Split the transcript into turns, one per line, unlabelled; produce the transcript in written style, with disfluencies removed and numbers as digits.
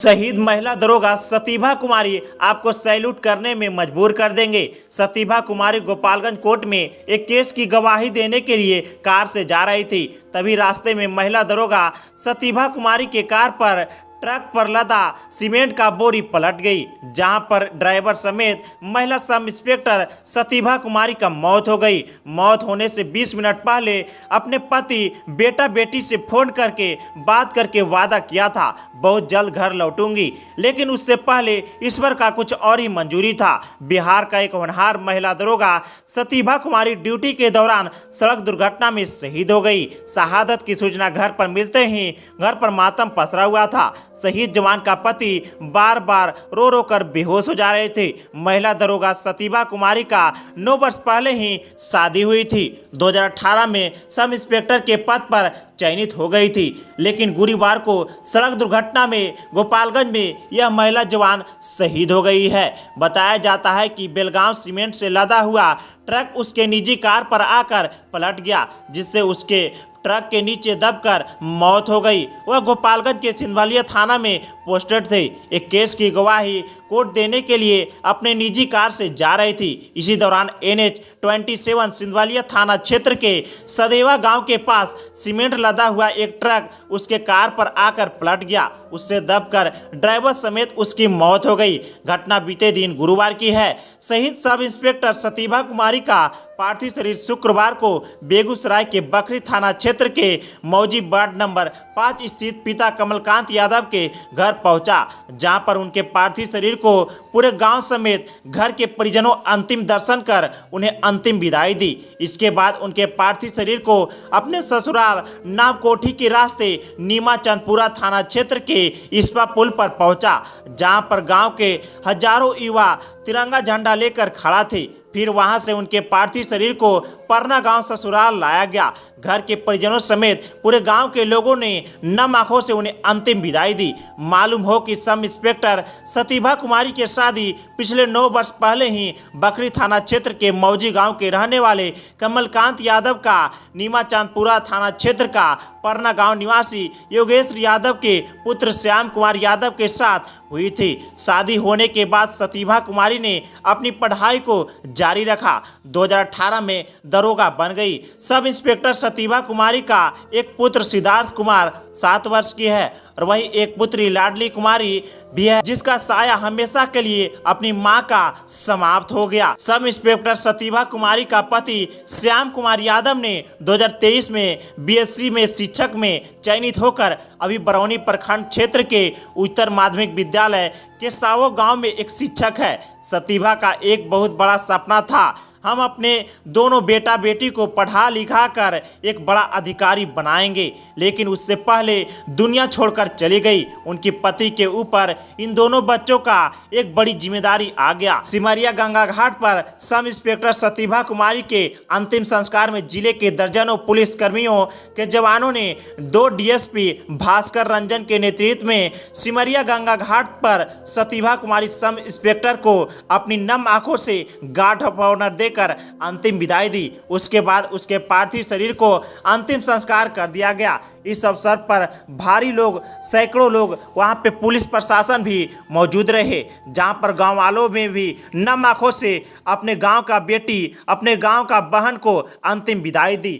शहीद महिला दरोगा सतीभा कुमारी आपको सैल्यूट करने में मजबूर कर देंगे। सतीभा कुमारी गोपालगंज कोर्ट में एक केस की गवाही देने के लिए कार से जा रही थी। तभी रास्ते में महिला दरोगा सतीभा कुमारी के कार पर ट्रक पर लदा सीमेंट का बोरी पलट गई, जहां पर ड्राइवर समेत महिला सब इंस्पेक्टर सतीभा कुमारी का मौत हो गई। मौत होने से 20 मिनट पहले अपने पति बेटा बेटी से फोन करके बात करके वादा किया था बहुत जल्द घर लौटूंगी, लेकिन उससे पहले ईश्वर का कुछ और ही मंजूरी था। बिहार का एक होनहार महिला दरोगा सतीभा कुमारी ड्यूटी के दौरान सड़क दुर्घटना में शहीद हो गई। शहादत की सूचना घर पर मिलते ही घर पर मातम पसरा हुआ था। शहीद जवान का पति बार बार रो रो कर बेहोश हो जा रहे थे। महिला दरोगा सतीभा कुमारी का 9 वर्ष पहले ही शादी हुई थी। 2018 में सब इंस्पेक्टर के पद पर चयनित हो गई थी, लेकिन गुरुवार को सड़क दुर्घटना में गोपालगंज में यह महिला जवान शहीद हो गई है। बताया जाता है कि बेलगांव सीमेंट से लदा हुआ ट्रक उसके निजी कार पर आकर पलट गया, जिससे उसके ट्रक के नीचे दबकर मौत हो गई। वह गोपालगंज के सिंधवालिया थाना में पोस्टेड थे। एक केस की गवाही कोर्ट देने के लिए अपने निजी कार से जा रही थी। इसी दौरान NH 27 सिंधवालिया थाना क्षेत्र के सदेवा गांव के पास सीमेंट लदा हुआ एक ट्रक उसके कार पर आकर पलट गया। उससे दबकर ड्राइवर समेत उसकी मौत हो गई। घटना बीते दिन गुरुवार की है। शहीद सब इंस्पेक्टर सतीभा कुमारी का पार्थिव शरीर शुक्रवार को बेगूसराय के बखरी थाना क्षेत्र के मौजी वार्ड नंबर 5 स्थित पिता कमलकांत यादव के घर पहुंचा, जहां पर उनके पार्थिव शरीर को पूरे गांव समेत घर के परिजनों अंतिम दर्शन कर उन्हें अंतिम विदाई दी। इसके बाद उनके पार्थिव शरीर को अपने ससुराल नावकोठी के रास्ते नीमा चंदपुरा थाना क्षेत्र के इस्पा पुल पर पहुंचा, जहां पर गांव के हजारों युवा तिरंगा झंडा लेकर खड़ा थे। फिर वहां से उनके पार्थिव शरीर को परना गांव ससुराल लाया गया। घर के परिजनों समेत पूरे गांव के लोगों ने नम आंखों से उन्हें अंतिम विदाई दी। मालूम हो कि सब इंस्पेक्टर सतीभा कुमारी की शादी पिछले 9 वर्ष पहले ही बखरी थाना क्षेत्र के मौजी गांव के रहने वाले कमलकांत यादव का नीमा चांदपुरा थाना क्षेत्र का परना गांव निवासी योगेश यादव के पुत्र श्याम कुमार यादव के साथ हुई थी। शादी होने के बाद सतीभा कुमारी ने अपनी पढ़ाई को जारी रखा। 2018 में दरोगा बन गई। सब इंस्पेक्टर सतीभा कुमारी का एक पुत्र सिद्धार्थ कुमार 7 वर्ष की है और वही एक पुत्री लाडली कुमारी भी है, जिसका साया हमेशा के लिए अपनी मां का समाप्त हो गया। सब इंस्पेक्टर सतीभा कुमारी का पति श्याम कुमार यादव ने 2023 में BSc में शिक्षक में चयनित होकर अभी बरौनी प्रखंड क्षेत्र के उच्चतर माध्यमिक विद्यालय के सावो गांव में एक शिक्षक है। सतीभा का एक बहुत बड़ा सपना था, हम अपने दोनों बेटा बेटी को पढ़ा लिखा कर एक बड़ा अधिकारी बनाएंगे, लेकिन उससे पहले दुनिया छोड़कर चली गई। उनके पति के ऊपर इन दोनों बच्चों का एक बड़ी जिम्मेदारी आ गया। सिमरिया गंगा घाट पर सब इंस्पेक्टर सतीभा कुमारी के अंतिम संस्कार में जिले के दर्जनों पुलिस कर्मियों के जवानों ने 2 DSP भास्कर रंजन के नेतृत्व में सिमरिया गंगा घाट पर सतीभा कुमारी सब इंस्पेक्टर को अपनी नम आंखों से गार्ड ऑफ ऑनर देकर अंतिम विदाई दी। उसके बाद उसके पार्थिव शरीर को अंतिम संस्कार कर दिया गया। इस अवसर पर भारी लोग, सैकड़ों लोग, वहां पे पुलिस प्रशासन भी मौजूद रहे, जहां पर गांव वालों में भी नम आंखों से अपने गांव का बेटी, अपने गांव का बहन को अंतिम विदाई दी।